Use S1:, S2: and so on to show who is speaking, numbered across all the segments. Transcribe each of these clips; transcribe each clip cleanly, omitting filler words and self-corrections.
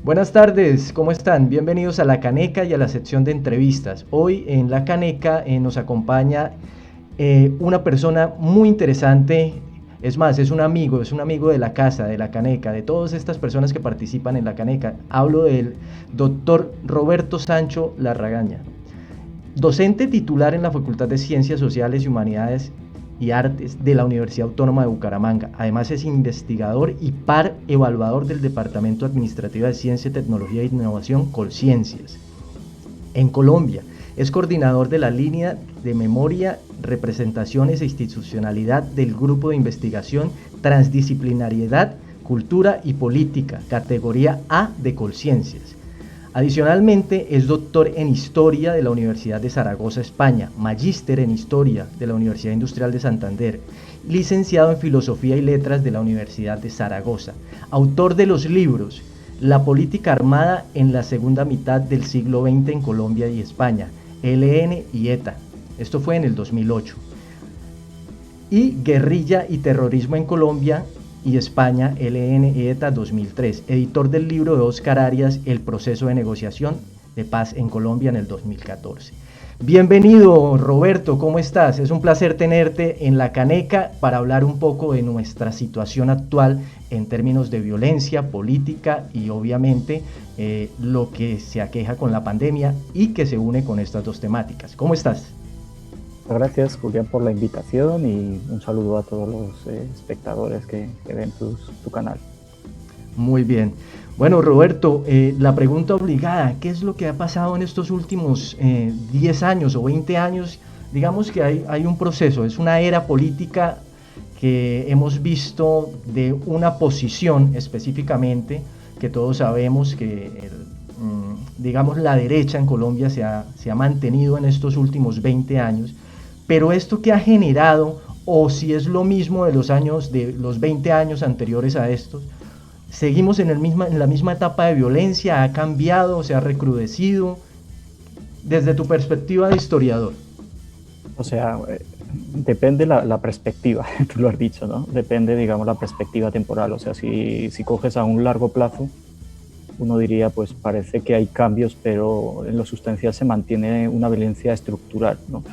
S1: Buenas tardes, ¿cómo están? Bienvenidos a La Caneca y a la sección de entrevistas. Hoy en La Caneca nos acompaña una persona muy interesante. Es más, es un amigo de la casa, de La Caneca, de todas estas personas que participan en La Caneca. Hablo del doctor Roberto Sancho Larragaña, docente titular en la Facultad de Ciencias Sociales y Humanidades y Artes de la Universidad Autónoma de Bucaramanga. Además es investigador y par evaluador del Departamento Administrativo de Ciencia, Tecnología e Innovación, Colciencias. En Colombia es coordinador de la línea de memoria, representaciones e institucionalidad del Grupo de Investigación Transdisciplinariedad, Cultura y Política, categoría A de Colciencias. Adicionalmente, es doctor en Historia de la Universidad de Zaragoza, España, magíster en Historia de la Universidad Industrial de Santander, licenciado en Filosofía y Letras de la Universidad de Zaragoza, autor de los libros La política armada en la segunda mitad del siglo XX en Colombia y España, ELN y ETA. Esto fue en el 2008. Y Guerrilla y terrorismo en Colombia y España, ELN y ETA 2003, editor del libro de Oscar Arias, El proceso de negociación de paz en Colombia en el 2014. Bienvenido, Roberto, ¿cómo estás? Es un placer tenerte en La Caneca para hablar un poco de nuestra situación actual en términos de violencia, política y obviamente lo que se aqueja con la pandemia y que se une con estas dos temáticas. ¿Cómo estás?
S2: Gracias, Julián, por la invitación y un saludo a todos los espectadores que ven tu canal.
S1: Muy bien. Bueno, Roberto, la pregunta obligada, ¿qué es lo que ha pasado en estos últimos 10 años o 20 años? Digamos que hay un proceso, es una era política que hemos visto de una posición específicamente, que todos sabemos que, digamos, la derecha en Colombia se ha mantenido en estos últimos 20 años, pero esto que ha generado, o si es lo mismo de los 20 años anteriores a estos, seguimos en la misma etapa de violencia, ha cambiado, se ha recrudecido, desde tu perspectiva de historiador.
S2: O sea, depende la perspectiva, tú lo has dicho, ¿no? Depende, digamos, la perspectiva temporal. O sea, si coges a un largo plazo, uno diría, pues parece que hay cambios, pero en lo sustancial se mantiene una violencia estructural, ¿no?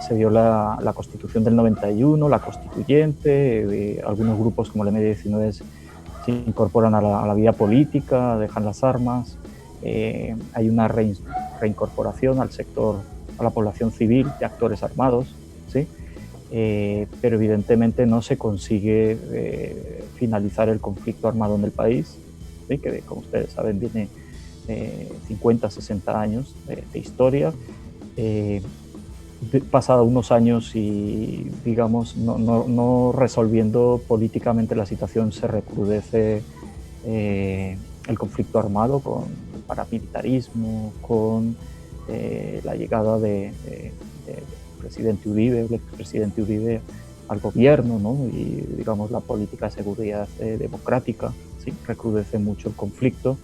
S2: Se dio la Constitución del 91, la Constituyente, algunos grupos como el M19 se incorporan a la vida política, dejan las armas, hay una reincorporación al sector, a la población civil de actores armados, ¿sí? Pero evidentemente no se consigue finalizar el conflicto armado en el país, ¿sí? Que como ustedes saben viene 50, 60 años de historia. Pasado unos años y, digamos, no resolviendo políticamente la situación, se recrudece el conflicto armado con el paramilitarismo, con la llegada del presidente Uribe, el expresidente Uribe al gobierno, ¿no? Y, digamos, la política de seguridad democrática, ¿sí? Recrudece mucho el conflicto.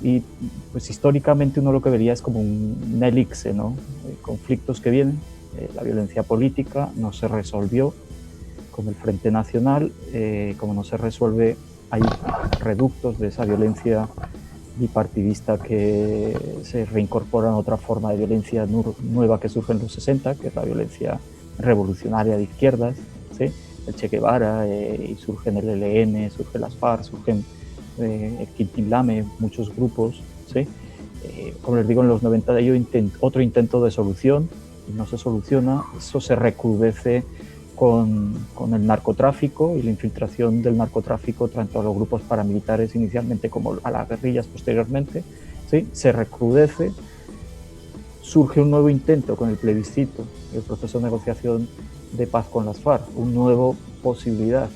S2: Y pues históricamente uno lo que vería es como un elixir, ¿no? Conflictos que vienen, la violencia política no se resolvió con el Frente Nacional, como no se resuelve, hay reductos de esa violencia bipartidista que se reincorporan a otra forma de violencia nueva que surge en los 60, que es la violencia revolucionaria de izquierdas, ¿sí? El Che Guevara, y surgen el ELN, surgen las FARC, surgen el Quintín Lame, muchos grupos, ¿sí? Como les digo, en los 90 hay otro intento de solución y no se soluciona. Eso se recrudece con el narcotráfico y la infiltración del narcotráfico tanto a los grupos paramilitares inicialmente como a las guerrillas posteriormente, ¿sí? Se recrudece, surge un nuevo intento con el plebiscito, el proceso de negociación de paz con las FARC, una nueva posibilidad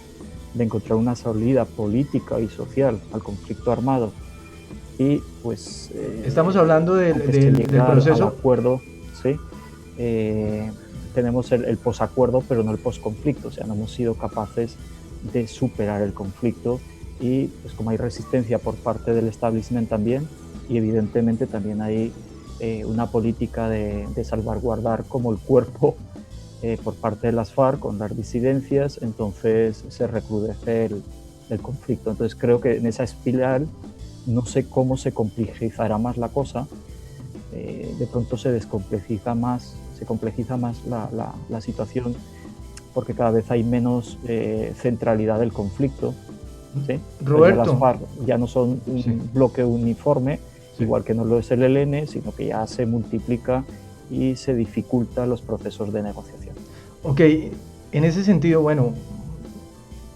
S2: de encontrar una salida política y social al conflicto armado. Y pues
S1: Estamos hablando del
S2: al
S1: proceso.
S2: acuerdo, ¿sí? Tenemos el posacuerdo, pero no el posconflicto. O sea, no hemos sido capaces de superar el conflicto y pues como hay resistencia por parte del establishment también, y evidentemente también hay una política de salvaguardar como el cuerpo por parte de las FARC con las disidencias, entonces se recrudece del conflicto. Entonces creo que en esa espiral no sé cómo se complejizará más la cosa. De pronto se complejiza más la situación, porque cada vez hay menos centralidad del conflicto, ¿sí? Entonces ya las
S1: Roberto,
S2: FARC ya no son un
S1: sí,
S2: bloque uniforme,
S1: sí.
S2: igual que no lo es el ELN, sino que ya se multiplica y se dificultan los procesos de negociación.
S1: Ok, en ese sentido, bueno,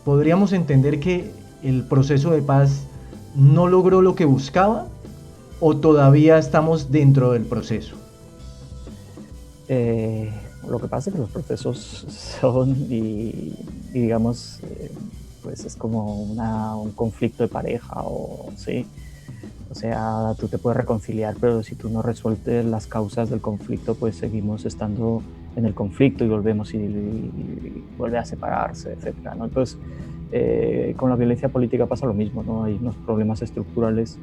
S1: podríamos entender que el proceso de paz no logró lo que buscaba o todavía estamos dentro del proceso.
S2: Lo que pasa es que los procesos son, y digamos, pues es como un conflicto de pareja, o sí. O sea, tú te puedes reconciliar, pero si tú no resuelves las causas del conflicto, pues seguimos estando en el conflicto y volvemos y vuelve a separarse, etcétera, ¿no? Entonces, con la violencia política pasa lo mismo, ¿no? Hay unos problemas estructurales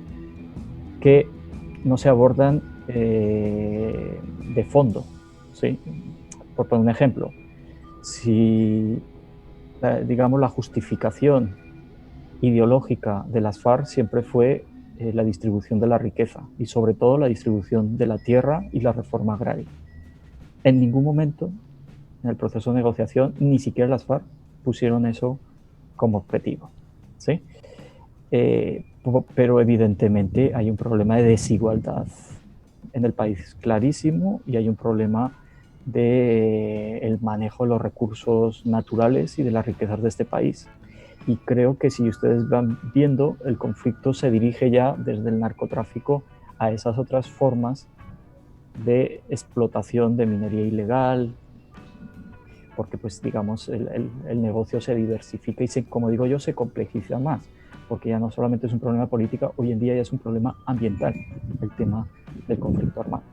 S2: que no se abordan de fondo, ¿sí? Por poner un ejemplo, si, digamos, la justificación ideológica de las FARC siempre fue la distribución de la riqueza y sobre todo la distribución de la tierra y la reforma agraria. En ningún momento en el proceso de negociación, ni siquiera las FARC pusieron eso como objetivo, ¿sí? Pero evidentemente hay un problema de desigualdad en el país clarísimo, y hay un problema de el manejo de los recursos naturales y de las riquezas de este país. Y creo que si ustedes van viendo, el conflicto se dirige ya desde el narcotráfico a esas otras formas de explotación de minería ilegal, porque pues digamos el negocio se diversifica y como digo yo, se complejiza más, porque ya no solamente es un problema político, hoy en día ya es un problema ambiental, el tema del conflicto armado.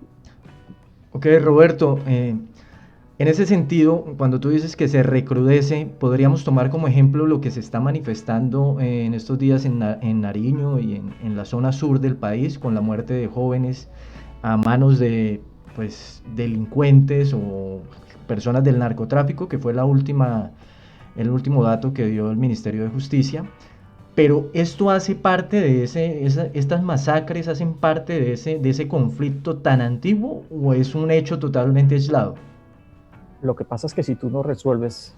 S1: Ok, Roberto, en ese sentido, cuando tú dices que se recrudece, podríamos tomar como ejemplo lo que se está manifestando en estos días en Nariño y en la zona sur del país, con la muerte de jóvenes a manos de pues, delincuentes o personas del narcotráfico, que fue el último dato que dio el Ministerio de Justicia. Pero esto hace parte de estas masacres hacen parte de ese conflicto tan antiguo o es un hecho totalmente aislado.
S2: Lo que pasa es que si tú no resuelves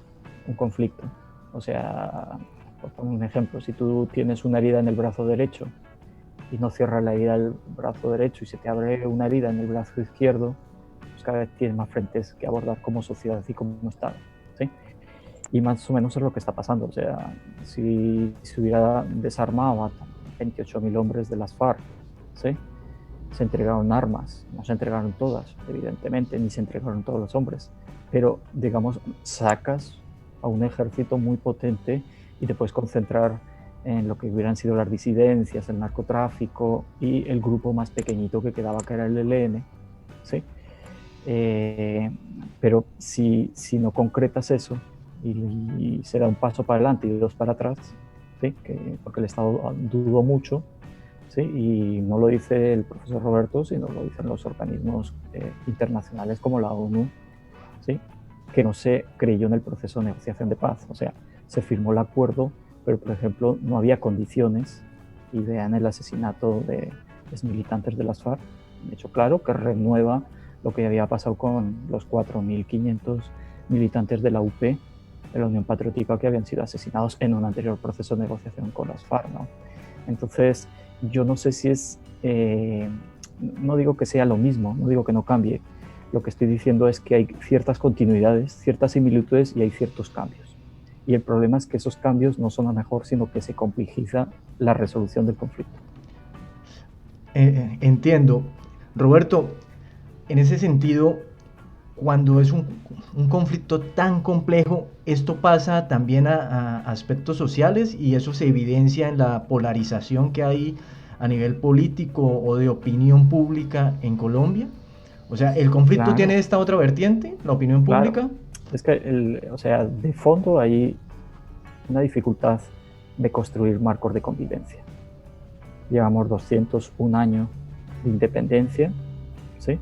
S2: un conflicto, o sea, por poner un ejemplo, si tú tienes una herida en el brazo derecho y no cierras la herida del brazo derecho y se te abre una herida en el brazo izquierdo, pues cada vez tienes más frentes que abordar como sociedad y como Estado, ¿sí? Y más o menos es lo que está pasando. O sea, si se hubiera desarmado a 28.000 hombres de las FARC, ¿sí? Se entregaron armas, no se entregaron todas, evidentemente, ni se entregaron todos los hombres, pero digamos, sacas a un ejército muy potente y te puedes concentrar en lo que hubieran sido las disidencias, el narcotráfico y el grupo más pequeñito que quedaba, que era el ELN, ¿sí? Pero si no concretas eso y se da un paso para adelante y dos para atrás, ¿sí? Porque el Estado dudó mucho, ¿sí? Y no lo dice el profesor Roberto, sino lo dicen los organismos internacionales como la ONU, ¿sí? Que no se creyó en el proceso de negociación de paz. O sea, se firmó el acuerdo, pero por ejemplo no había condiciones, y vean el asesinato de los militantes de las FARC, de hecho claro, que renueva lo que había pasado con los 4.500 militantes de la UP, de la Unión Patriótica, que habían sido asesinados en un anterior proceso de negociación con las FARC, ¿no? Entonces, yo no sé si es, no digo que sea lo mismo, no digo que no cambie, lo que estoy diciendo es que hay ciertas continuidades, ciertas similitudes y hay ciertos cambios. Y el problema es que esos cambios no son a mejor, sino que se complejiza la resolución del conflicto.
S1: Entiendo. Roberto, en ese sentido, cuando es un conflicto tan complejo, esto pasa también a aspectos sociales y eso se evidencia en la polarización que hay a nivel político o de opinión pública en Colombia. O sea, el conflicto
S2: Claro,
S1: tiene esta otra vertiente, la opinión
S2: claro.
S1: pública.
S2: Es que, o sea, de fondo hay una dificultad de construir marcos de convivencia. Llevamos 201 años de independencia, ¿sí?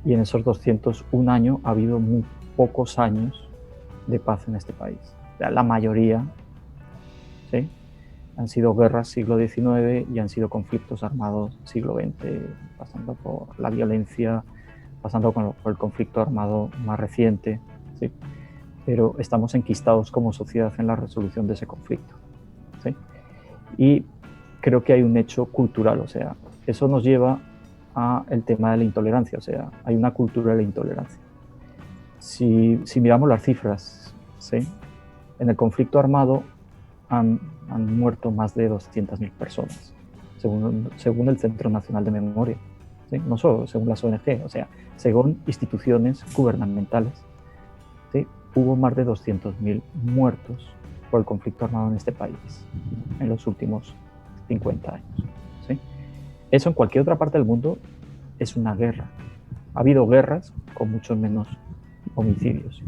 S2: Y en esos 201 años ha habido muy pocos años de paz en este país. La mayoría ¿sí? Han sido guerras siglo XIX y han sido conflictos armados siglo XX, pasando por la violencia, pasando por el conflicto armado más reciente, ¿sí? Pero estamos enquistados como sociedad en la resolución de ese conflicto, ¿sí? Y creo que hay un hecho cultural, o sea, eso nos lleva a el tema de la intolerancia, o sea, hay una cultura de la intolerancia. Si miramos las cifras, ¿sí? En el conflicto armado han muerto más de 200.000 personas, según el Centro Nacional de Memoria, ¿sí? No solo según las ONG, o sea, según instituciones gubernamentales, ¿sí? Hubo más de 200.000 muertos por el conflicto armado en este país en los últimos 50 años, ¿sí? Eso en cualquier otra parte del mundo es una guerra. Ha habido guerras con muchos menos homicidios,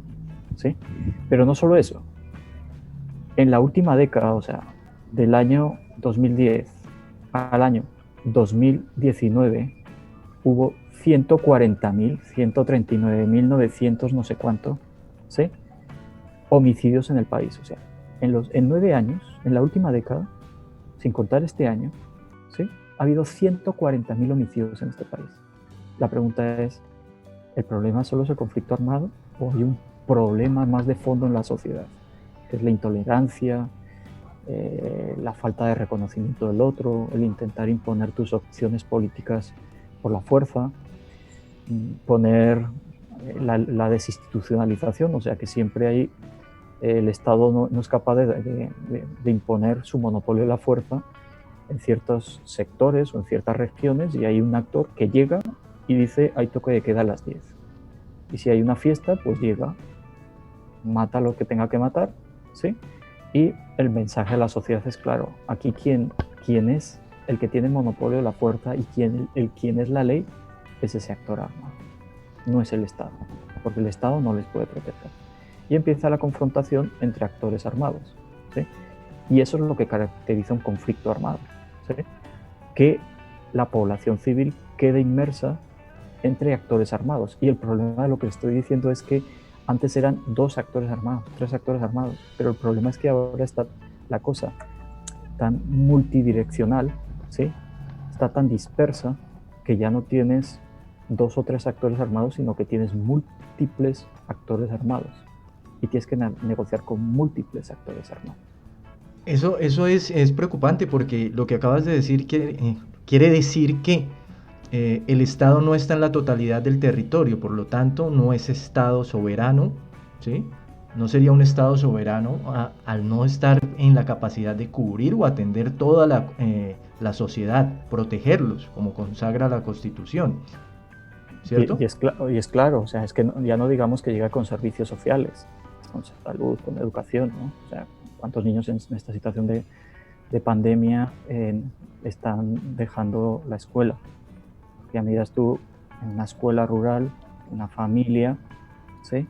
S2: ¿sí? Pero no solo eso. En la última década, o sea, del año 2010 al año 2019, hubo 140.000, 139.900 no sé cuánto, ¿sí? Homicidios en el país. O sea, en 9 años, en la última década, sin contar este año, ¿sí? Ha habido 140.000 homicidios en este país. La pregunta es, ¿el problema solo es el conflicto armado o hay un problema más de fondo en la sociedad? Que es la intolerancia, la falta de reconocimiento del otro, el intentar imponer tus opciones políticas por la fuerza, poner la desinstitucionalización, o sea que siempre hay, el Estado no es capaz de imponer su monopolio de la fuerza en ciertos sectores o en ciertas regiones, y hay un actor que llega y dice hay toque de queda a las 10. Y si hay una fiesta, pues llega, mata lo que tenga que matar, ¿sí? Y el mensaje a la sociedad es claro, aquí quién es el que tiene monopolio de la fuerza y quién es la ley, es ese actor armado, no es el Estado, porque el Estado no les puede proteger. Y empieza la confrontación entre actores armados, ¿sí? Y eso es lo que caracteriza un conflicto armado, ¿sí? Que la población civil quede inmersa entre actores armados. Y el problema de lo que estoy diciendo es que antes eran 2 actores armados, 3 actores armados, pero el problema es que ahora está la cosa tan multidireccional, ¿sí? Está tan dispersa que ya no tienes 2 o 3 actores armados, sino que tienes múltiples actores armados y tienes que negociar con múltiples actores armados.
S1: Eso es preocupante porque lo que acabas de decir quiere decir que el Estado no está en la totalidad del territorio, por lo tanto no es Estado soberano, ¿sí? No sería un Estado soberano al no estar en la capacidad de cubrir o atender toda la sociedad, protegerlos, como consagra la Constitución, ¿cierto?
S2: Y es claro, o sea, es que ya no digamos que llega con servicios sociales, con salud, con educación, ¿no? O sea, ¿cuántos niños en esta situación de pandemia están dejando la escuela? Ya miras tú en una escuela rural, una familia, ¿sí?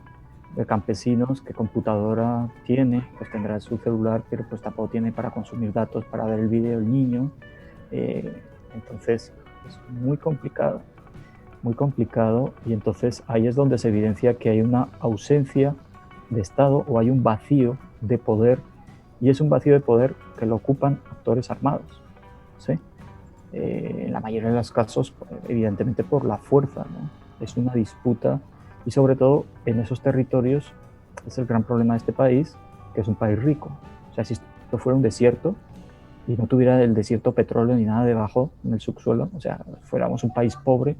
S2: De campesinos, ¿qué computadora tiene? Pues tendrá su celular, pero pues tampoco tiene para consumir datos, para ver el vídeo del niño. Entonces es muy complicado, y entonces ahí es donde se evidencia que hay una ausencia de Estado o hay un vacío de poder, y es un vacío de poder que lo ocupan actores armados, ¿sí? En la mayoría de los casos, evidentemente por la fuerza, ¿no? Es una disputa, y sobre todo en esos territorios es el gran problema de este país, que es un país rico. O sea, si esto fuera un desierto y no tuviera el desierto petróleo ni nada debajo en el subsuelo, o sea, fuéramos un país pobre,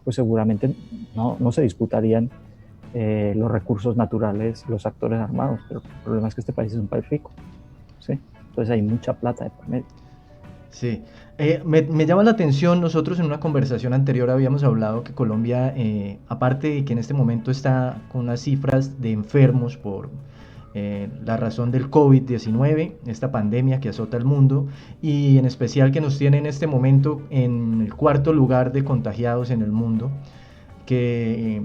S2: pues seguramente no se disputarían los recursos naturales, los actores armados, pero el problema es que este país es un país rico, ¿sí? Entonces hay mucha plata de por medio.
S1: Sí, me llama la atención, nosotros en una conversación anterior habíamos hablado que Colombia, aparte de que en este momento está con unas cifras de enfermos por la razón del COVID-19, esta pandemia que azota el mundo, y en especial que nos tiene en este momento en el 4.º lugar de contagiados en el mundo, que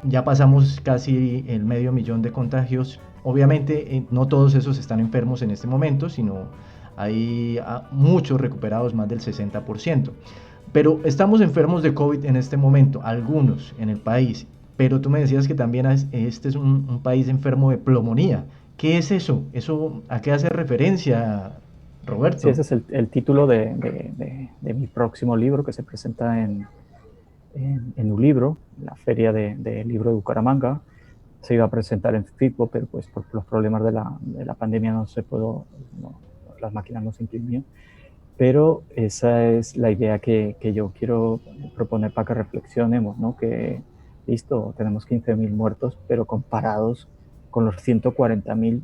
S1: ya pasamos casi el 500.000 de contagios. Obviamente no todos esos están enfermos en este momento, sino hay muchos recuperados, más del 60%. Pero estamos enfermos de COVID en este momento, algunos en el país. Pero tú me decías que también este es un país enfermo de pulmonía, ¿Qué es eso? ¿Eso a qué hace referencia,
S2: Sí,
S1: Roberto?
S2: ese es el título de mi próximo libro que se presenta en un libro, la Feria de Libro de Bucaramanga. Se iba a presentar en FICBO, pero pues por los problemas de la pandemia no se pudo, no, las máquinas no se imprimían. Pero esa es la idea que yo quiero proponer para que reflexionemos, ¿no? Que, listo, tenemos 15.000 muertos, pero comparados con los 140.000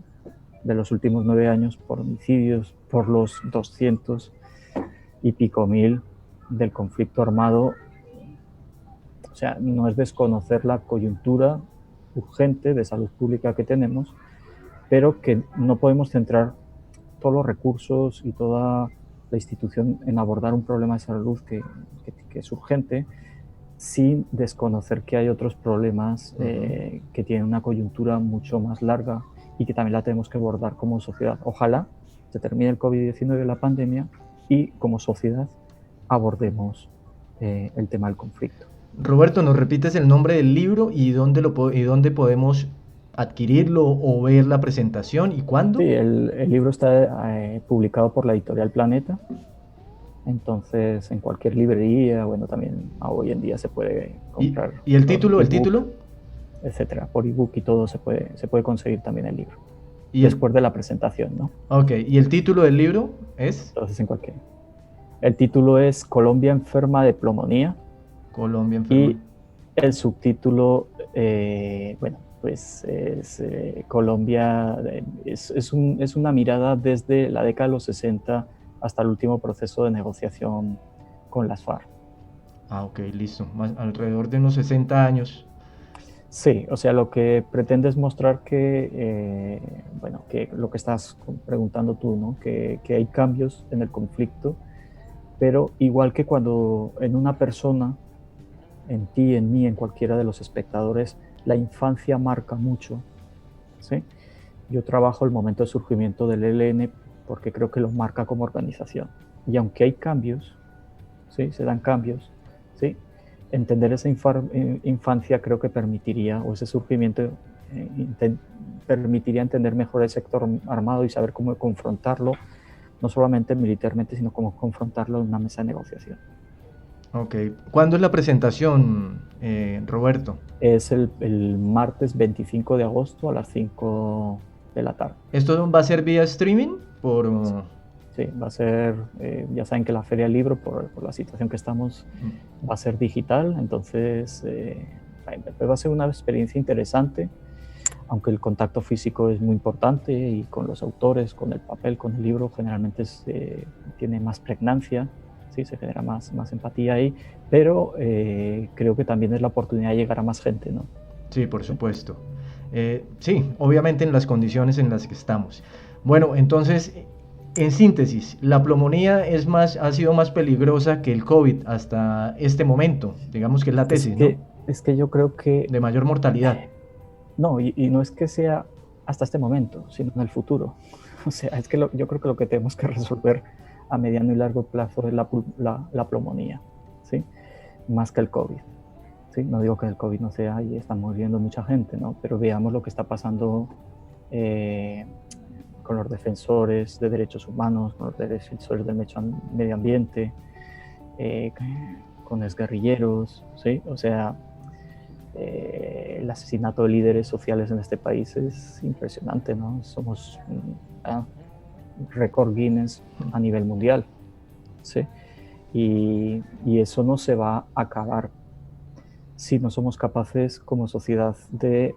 S2: de los últimos 9 años por homicidios, por los 200 y pico mil del conflicto armado, o sea, no es desconocer la coyuntura urgente de salud pública que tenemos, pero que no podemos centrar todos los recursos y toda la institución en abordar un problema de salud que es urgente, sin desconocer que hay otros problemas que tienen una coyuntura mucho más larga y que también la tenemos que abordar como sociedad. Ojalá se termine el COVID-19, la pandemia, y como sociedad abordemos el tema del conflicto.
S1: Roberto, ¿nos repites el nombre del libro y y dónde podemos adquirirlo o ver la presentación y
S2: Sí,
S1: cuándo?
S2: el libro está publicado por la editorial Planeta, entonces en cualquier librería, bueno, también hoy en día se puede
S1: ¿Y,
S2: comprar
S1: y el
S2: por
S1: título? ¿El
S2: ebook,
S1: título?
S2: etcétera. Por ebook y todo se puede conseguir también el libro,
S1: Y el,
S2: después de la presentación, ¿no?
S1: ok, ¿y el título del libro es?
S2: Entonces en cualquier... El título es Colombia enferma de pulmonía
S1: Colombia enferma.
S2: y el subtítulo, bueno, pues es Colombia, es una mirada desde la década de los 60 hasta el último proceso de negociación con las FARC.
S1: Ah, ok, listo. Alrededor de unos 60 años.
S2: Sí, o sea, lo que pretende es mostrar que, bueno, que lo que estás preguntando tú, ¿no? Que hay cambios en el conflicto, pero igual que cuando en una persona, en ti, en mí, en cualquiera de los espectadores, la infancia marca mucho, ¿sí? Yo trabajo el momento de surgimiento del ELN porque creo que lo marca como organización. Y aunque hay cambios, ¿sí? Se dan cambios, ¿sí? Entender esa infancia creo que permitiría, o ese surgimiento permitiría entender mejor el sector armado y saber cómo confrontarlo, no solamente militarmente, sino cómo confrontarlo en una mesa de negociación.
S1: Ok. ¿Cuándo es la presentación, Roberto?
S2: Es el martes 25 de agosto a las 5 de la tarde.
S1: ¿Esto va a ser vía streaming?
S2: Sí, va a ser, ya saben que la Feria del Libro, por la situación que estamos, va a ser digital, entonces va a ser una experiencia interesante, aunque el contacto físico es muy importante y con los autores, con el papel, con el libro, generalmente tiene más pregnancia, ¿sí? Se genera más empatía ahí, pero creo que también es la oportunidad de llegar a más gente, ¿no?
S1: Sí, por supuesto. Sí, obviamente en las condiciones en las que estamos. Bueno, entonces, en síntesis, la pulmonía ha sido más peligrosa que el COVID hasta este momento. Digamos que es la tesis, ¿no?
S2: Es que yo creo que...
S1: De mayor mortalidad.
S2: No, y no es que sea hasta este momento, sino en el futuro. O sea, es que yo creo que lo que tenemos que resolver a mediano y largo plazo es la pulmonía, ¿sí? Más que el COVID. ¿Sí? No digo que el COVID no sea y está muriendo mucha gente, ¿no? Pero veamos lo que está pasando con los defensores de derechos humanos, con los defensores del medio ambiente, con los guerrilleros, ¿sí? O sea, el asesinato de líderes sociales en este país es impresionante, ¿no? Somos récord Guinness a nivel mundial, ¿sí? Y eso no se va a acabar si no somos capaces como sociedad de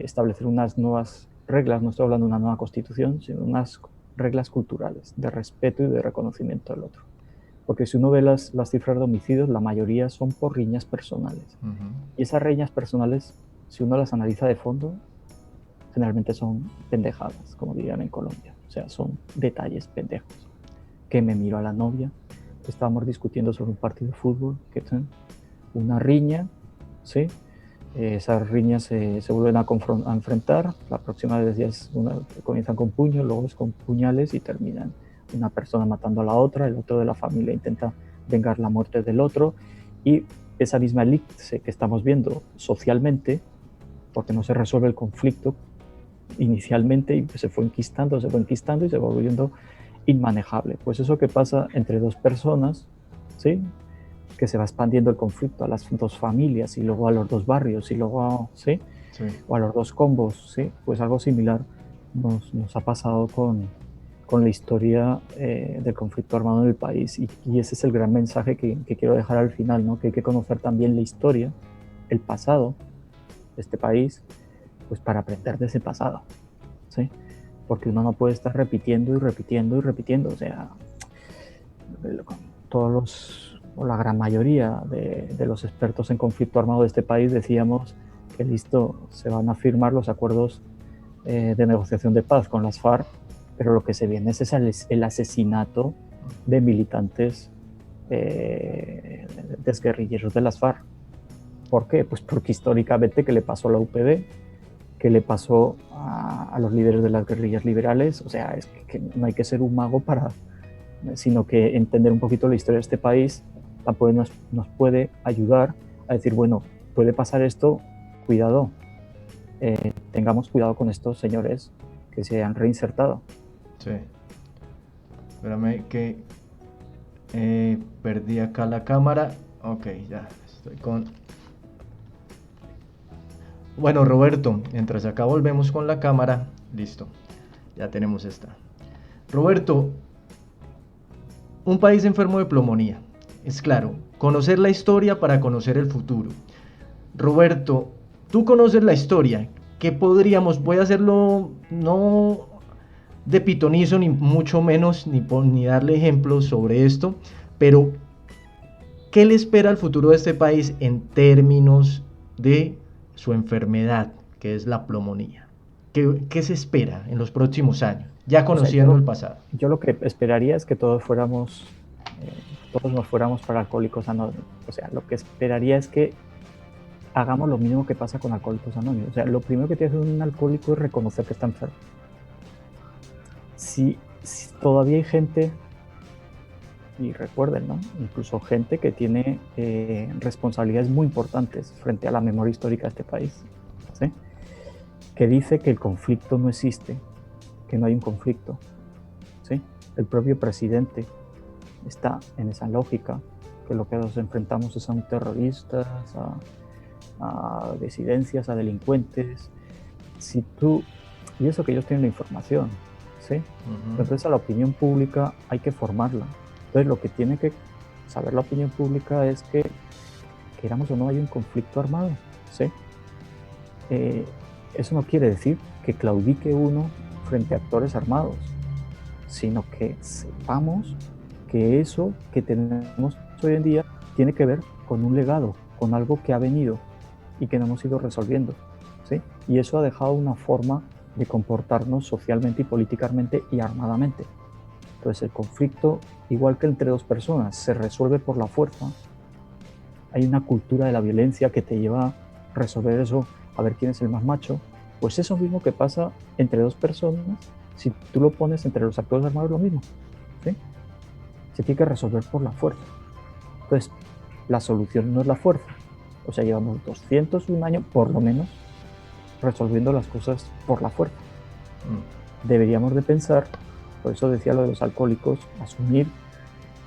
S2: establecer unas nuevas reglas, no estoy hablando de una nueva constitución, sino unas reglas culturales de respeto y de reconocimiento al otro. Porque si uno ve las cifras de homicidios, la mayoría son por riñas personales. Y esas riñas personales, si uno las analiza de fondo, generalmente son pendejadas, como dirían en Colombia. O sea, son detalles pendejos. Que me miro a la novia, estábamos discutiendo sobre un partido de fútbol, que es una riña, ¿sí? Esas riñas se vuelven a enfrentar, la próxima vez ya comienzan con puños, luego es con puñales y terminan una persona matando a la otra, el otro de la familia intenta vengar la muerte del otro, y esa misma elipse que estamos viendo socialmente, porque no se resuelve el conflicto, inicialmente, y pues se fue enquistando y se fue volviendo inmanejable. Pues eso que pasa entre dos personas, ¿sí? Que se va expandiendo el conflicto a las dos familias y luego a los dos barrios y luego, ¿sí?
S1: Sí.
S2: O a los dos combos, ¿sí? Pues algo similar nos ha pasado con la historia del conflicto armado en el país, y ese es el gran mensaje que quiero dejar al final, ¿no? Que hay que conocer también la historia, el pasado de este país, pues para aprender de ese pasado, ¿sí? Porque uno no puede estar repitiendo y repitiendo y repitiendo, o sea, o la gran mayoría de los expertos en conflicto armado de este país decíamos que listo, se van a firmar los acuerdos de negociación de paz con las FARC, pero lo que se viene es el asesinato de militantes desguerrilleros de las FARC. ¿Por qué? Pues porque históricamente, ¿qué le pasó a la UPD? ¿Qué le pasó a los líderes de las guerrillas liberales? O sea, es que no hay que ser un mago sino que entender un poquito la historia de este país tampoco nos puede ayudar a decir, bueno, puede pasar esto, cuidado, tengamos cuidado con estos señores que se han reinsertado.
S1: Sí. Espérame que perdí acá la cámara. Ok, ya estoy con... Bueno, Roberto, mientras acá volvemos con la cámara, listo, ya tenemos esta. Roberto, un país enfermo de pulmonía, es claro, conocer la historia para conocer el futuro. Roberto, tú conoces la historia, ¿qué podríamos, voy a hacerlo no de pitonizo ni mucho menos, ni darle ejemplos sobre esto, pero ¿qué le espera al futuro de este país en términos de su enfermedad, que es la pulmonía? ¿Qué se espera en los próximos años, ya conociendo el pasado?
S2: Yo lo que esperaría es que todos nos fuéramos para Alcohólicos Anónimos. O sea, lo que esperaría es que hagamos lo mismo que pasa con Alcohólicos Anónimos. O sea, lo primero que tiene que hacer un alcohólico es reconocer que está enfermo. Si todavía hay gente, y recuerden, ¿no? Incluso gente que tiene responsabilidades muy importantes frente a la memoria histórica de este país, ¿sí? Que dice que el conflicto no existe, que no hay un conflicto, ¿sí? El propio presidente está en esa lógica, que lo que nos enfrentamos es a terroristas, a disidencias, a delincuentes. Y eso que ellos tienen la información, ¿sí? Entonces a la opinión pública hay que formarla. Entonces lo que tiene que saber la opinión pública es que, queramos o no, hay un conflicto armado, ¿sí? Eso no quiere decir que claudique uno frente a actores armados, sino que sepamos que eso que tenemos hoy en día tiene que ver con un legado, con algo que ha venido y que no hemos ido resolviendo, ¿sí? Y eso ha dejado una forma de comportarnos socialmente y políticamente y armadamente. Entonces el conflicto, igual que entre dos personas, se resuelve por la fuerza. Hay una cultura de la violencia que te lleva a resolver eso, a ver quién es el más macho. Pues eso mismo que pasa entre dos personas, si tú lo pones entre los actores armados, lo mismo, ¿sí? Se tiene que resolver por la fuerza. Entonces, la solución no es la fuerza. O sea, llevamos 201 años, por lo menos, resolviendo las cosas por la fuerza. Deberíamos de pensar, por eso decía lo de los alcohólicos, asumir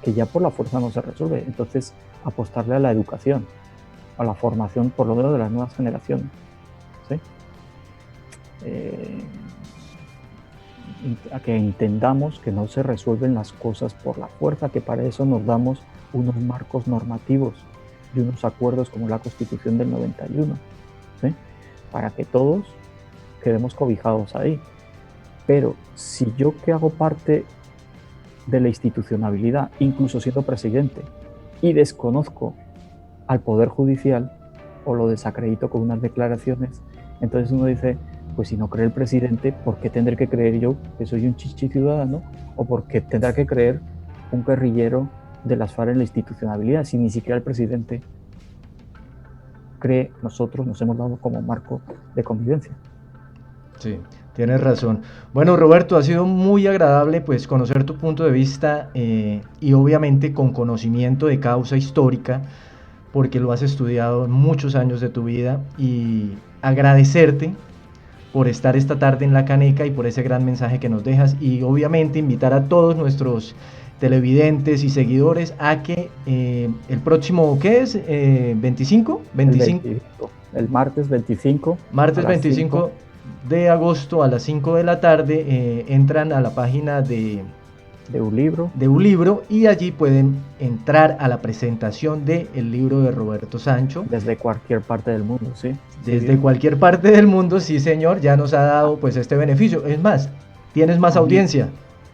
S2: que ya por la fuerza no se resuelve. Entonces, apostarle a la educación, a la formación, por lo menos de las nuevas generaciones, ¿sí? A que entendamos que no se resuelven las cosas por la fuerza, que para eso nos damos unos marcos normativos y unos acuerdos como la Constitución del 91, ¿sí? Para que todos quedemos cobijados ahí. Pero si yo, que hago parte de la institucionalidad, incluso siendo presidente, y desconozco al Poder Judicial o lo desacredito con unas declaraciones, entonces uno dice, pues si no cree el presidente, ¿por qué tendré que creer yo que soy un chichi ciudadano? ¿O por qué tendrá que creer un guerrillero de las FARC en la institucionalidad si ni siquiera el presidente cree? Nosotros nos hemos dado como marco de convivencia.
S1: Sí, tienes razón. Bueno, Roberto, ha sido muy agradable pues conocer tu punto de vista y obviamente con conocimiento de causa histórica, porque lo has estudiado muchos años de tu vida, y agradecerte por estar esta tarde en La Caneca y por ese gran mensaje que nos dejas, y obviamente invitar a todos nuestros televidentes y seguidores a que el próximo, ¿qué es? ¿25? 25.
S2: El martes 25.
S1: Martes 25 de agosto a las 5 de la tarde entran a la página de Ulibro y allí pueden entrar a la presentación del libro de Roberto Sancho.
S2: Desde cualquier parte del mundo, sí.
S1: Desde cualquier parte del mundo, sí señor, ya nos ha dado pues este beneficio. Es más, tienes más audiencia.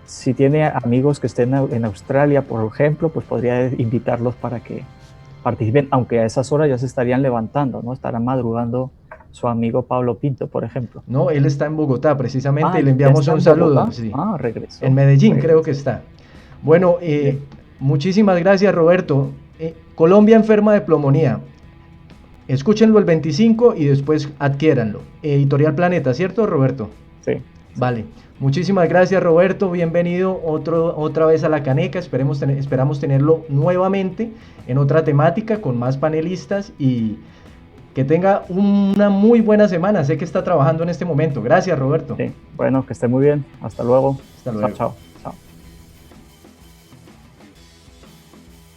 S2: Si tiene amigos que estén en Australia, por ejemplo, pues podría invitarlos para que participen, aunque a esas horas ya se estarían levantando, ¿no? Estarán madrugando su amigo Pablo Pinto, por ejemplo.
S1: No, él está en Bogotá precisamente y le enviamos un saludo. Sí.
S2: Regresó.
S1: En Medellín creo que está. Bueno, muchísimas gracias Roberto. Colombia enferma de pulmonía. Escúchenlo el 25 y después adquiéranlo. Editorial Planeta, ¿cierto Roberto?
S2: Sí.
S1: Vale. Muchísimas gracias Roberto, bienvenido otra vez a La Caneca, esperamos tenerlo nuevamente en otra temática con más panelistas y que tenga una muy buena semana, sé que está trabajando en este momento. Gracias Roberto.
S2: Sí. Bueno, que esté muy bien, hasta luego.
S1: Hasta luego.
S2: Chao, chao.